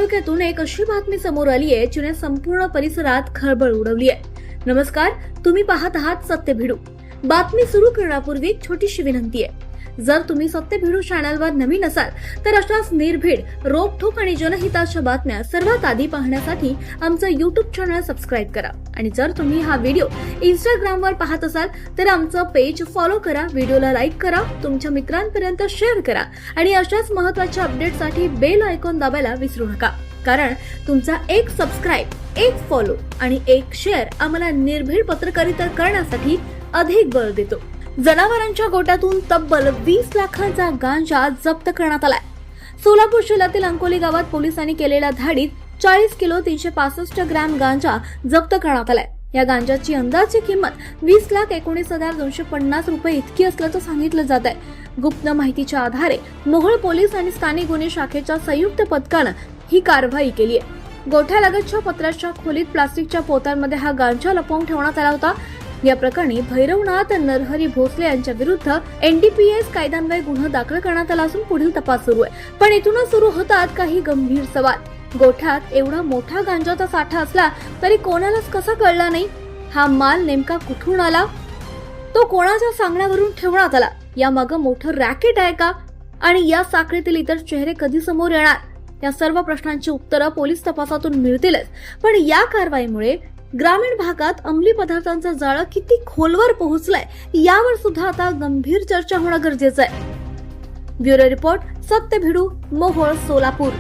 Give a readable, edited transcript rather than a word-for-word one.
तालुक्यातून एक अशी बातमी समोर आली आहे जिने संपूर्ण परिसरात खळबळ उडवली आहे। नमस्कार, तुम्ही पाहत आहात सत्य भिडू। बातमी सुरू करण्यापूर्वी एक छोटीशी विनंती आहे, जर तुम्ही सत्य भिडू चॅनलवर नवीन असाल तर अशाच निर्भीड, रोखठोक आणि जनहिताच्या बातम्या सर्वात आधी पाहण्यासाठी आमचं YouTube चॅनल सबस्क्राइब करा। आणि जर तुम्ही हा व्हिडिओ Instagramवर पाहत असाल तर आमचं पेज फॉलो करा, व्हिडिओला लाईक करा, तुमच्या मित्रांपर्यंत शेअर करा आणि अशाच महत्त्वाच्या अपडेटसाठी बेल आयकॉन दाबायला विसरू नका, कारण तुमचा एक सबस्क्राइब, एक फॉलो आणि एक शेअर आम्हाला निर्भीड पत्रकारिता करण्यासाठी अधिक बळ देतो। जनावरांच्या गोट्यातून तब्बल 20 लाखांचा गांजा जप्त करण्यात आलाय। सोलापूर जिल्ह्यातील अंकोली गावात पोलिसांनी केलेल्या धाडीत 40 किलो 365 ग्रॅम गांजा जप्त करण्यात आलाय। या गांजाची अंदाजे किंमत 20,19,250 रुपये इतकी असल्याचं सांगितलं जात आहे। गुप्त माहितीच्या आधारे मोहोळ पोलीस आणि स्थानिक गुन्हे शाखेच्या संयुक्त पथकानं ही कारवाई केली आहे। गोठ्यालगतच्या पत्र्याच्या खोलीत प्लास्टिकच्या पोत्यांमध्ये हा गांजा लपवून ठेवण्यात आला होता। या प्रकरणी भैरवनाथ नरहरी भोसले यांच्या विरुद्ध NDPS कायद्यान्वये गुन्हा दाखल करण्यात आला असून पुढील तपास सुरू आहे। पण इथूनच सुरू होतात काही गंभीर सवाल। गोठ्यात एवढा मोठा गांजाचा साठा असला तरी कोणालाच कसा कळला नाही? हा माल नेमका कुठून आला? तो कोणाच्या सांगण्यावरून ठेवण्यात आला? यामागे मोठं रॅकेट आहे का? आणि या साखळीतील इतर चेहरे कधी समोर येणार? या सर्व प्रश्नांची उत्तरं पोलीस तपासातून मिळतीलच, पण या कारवाईमुळे ग्रामीण भागात अंमली पदार्थांचं जाळं किती खोलवर पोहोचलंय यावर सुद्धा आता गंभीर चर्चा होणं गरजेचं आहे। ब्युरो रिपोर्ट, सत्य भिडू, मोहोळ, सोलापूर।